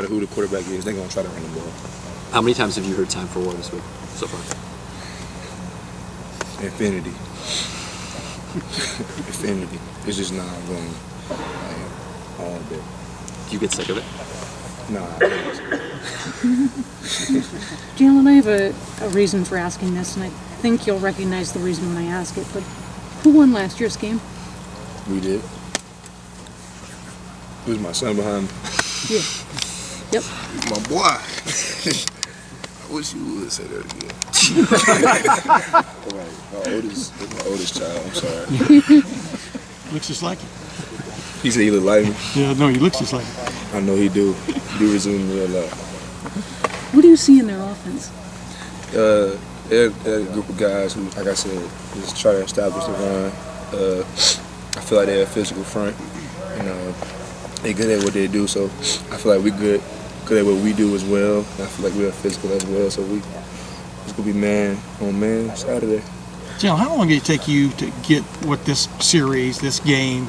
Who the quarterback is, they're going to try to run the ball. How many times have you heard time for war this week so far? Infinity. Infinity. It's just not going all day. Do you get sick of it? Nah. Jalyn, I have a reason for asking this, and I think you'll recognize the reason when I ask it, but who won last year's game? We did. It was my son behind me. Yeah. Yep. My boy. I wish you would say that again. My oldest child, I'm sorry. Looks just like it. He said he look like me. Yeah, no, he looks just like it. I know he do. He do resume me a lot. What do you see in their offense? They're a group of guys who, like I said, just try to establish the run. I feel like they're a physical front. They're good at what they do, so I feel like we're good at what we do as well. I feel like we're physical as well, so it's gonna be man on man Saturday. Jill, how long did it take you to get what this series, this game,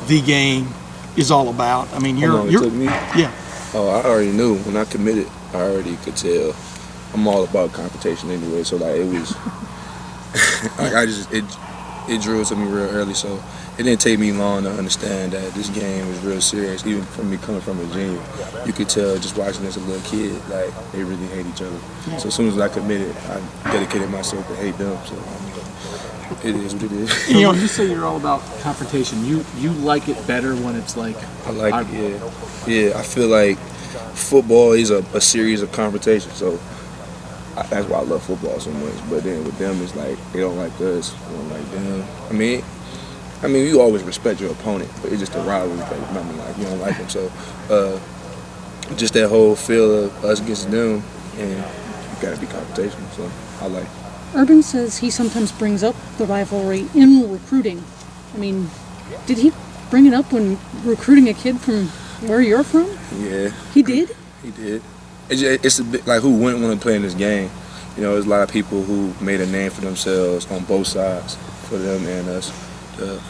the game is all about? I mean, How long it took me? Yeah. Oh, I already knew when I committed. I already could tell. I'm all about confrontation anyway, so like it was, like it drew to me real early, so it didn't take me long to understand that this game was real serious. Even from me coming from Virginia, you could tell just watching as a little kid, like they really hate each other. So as soon as I committed, I dedicated myself to hate them. So it is what it is. You know, when you say you're all about confrontation, you like it better when it's like. I like it. Yeah. I feel like football is a series of confrontations. So that's why I love football so much. But then with them, it's like they don't like us, we don't like them. I mean, you always respect your opponent, but it's just a rivalry thing. I mean, like you don't like them, so just that whole feel of us against them, and you gotta be confrontational. So I like it. Urban says he sometimes brings up the rivalry in recruiting. I mean, did he bring it up when recruiting a kid from where you're from? Yeah. He did? He did. It's a bit like who wouldn't want to play in this game. You know, there's a lot of people who made a name for themselves on both sides, for them and us,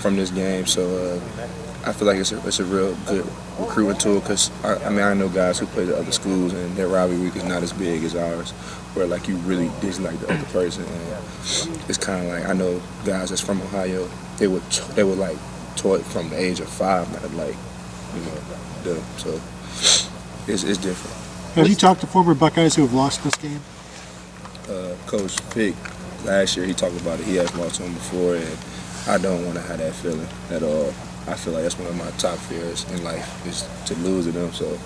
from this game. So I feel like it's a real good recruiting tool because, I know guys who play the other schools and their rivalry is not as big as ours, where like you really dislike the other person. And it's kind of like, I know guys that's from Ohio, they were like taught from the age of 5 not to like, them. So it's different. Have you talked to former Buckeyes who have lost this game? Coach Pick, last year he talked about it. He has lost to him before, and I don't want to have that feeling at all. I feel like that's one of my top fears in life is to lose to them. So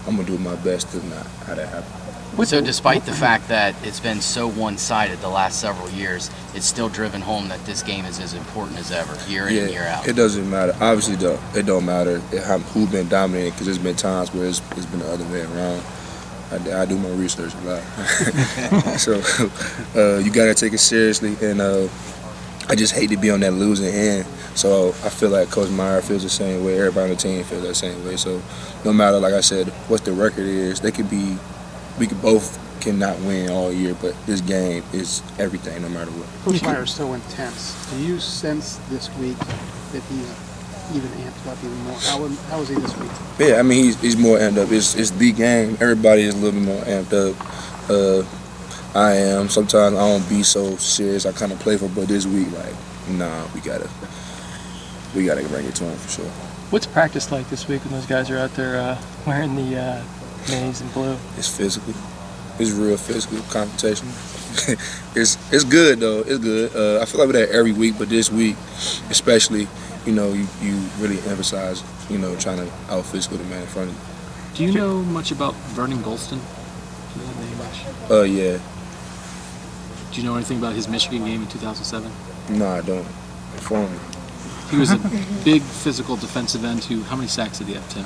I'm gonna do my best to not have that happen. So despite the fact that it's been so one-sided the last several years, it's still driven home that this game is as important as ever, year in and year out. It doesn't matter. Obviously, it don't matter who's been dominating because there's been times where it's been the other way around. I do my research a lot. So you got to take it seriously. And I just hate to be on that losing end. So I feel like Coach Meyer feels the same way. Everybody on the team feels that same way. So no matter, like I said, what the record is, we could both cannot win all year, but this game is everything no matter what. Coach Meyer is so intense. Do you sense this week that he's even amped up even more? How is he this week? Yeah, I mean he's more amped up. It's the game. Everybody is a little bit more amped up. I am. Sometimes I don't be so serious. I kind of playful, but this week, like, nah, we gotta bring it to him for sure. What's practice like this week when those guys are out there wearing the maize and blue? It's physical. It's real physical confrontation. It's good though. It's good. I feel like we're there every week, but this week, especially, you really emphasize, trying to out physical the man in front of you. Do you know much about Vernon Golston? Do you know that name much? Yeah. Do you know anything about his Michigan game in 2007? No, I don't. Inform me. He was a big physical defensive end who, how many sacks did he have, Tim?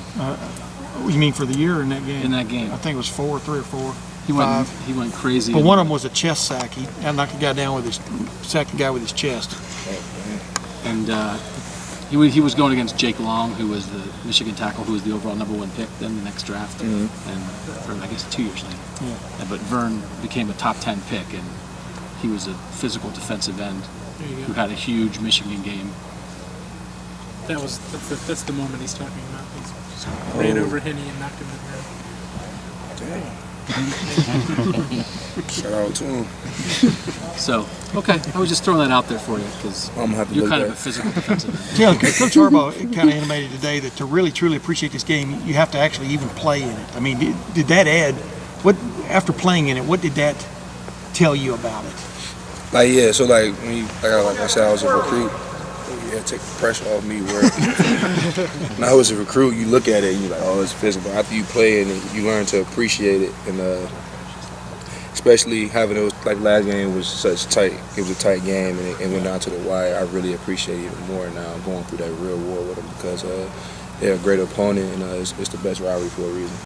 You mean for the year or in that game? In that game. I think it was 3 or 4. He went crazy. But one of them was a chest sack. He knocked the guy down sacked the guy with his chest. And he was going against Jake Long, who was the Michigan tackle, who was the overall #1 pick then the next draft, and or I guess 2 years later. Yeah. But Vern became a top 10 pick, and he was a physical defensive end who had a huge Michigan game. That's the moment he's talking about. He just ran over Henney and knocked him in the ground. Shout out to him. So, okay, I was just throwing that out there for you because I'm gonna have to you're look kind at of a physical defensive end. Yeah, Coach Harbaugh kind of intimated today that to really truly appreciate this game, you have to actually even play in it. I mean, did that add what after playing in it? What did that tell you about it? Like yeah, so like when you like I said, I was a recruit. Yeah, take the pressure off me. Where now as a recruit, you look at it and you're like, oh, it's physical. After you play it, and you learn to appreciate it, and especially having those like last game was such tight. It was a tight game, and it went down to the wire. I really appreciate it even more now. Going through that real war with them because they're a great opponent, and it's the best rivalry for a reason.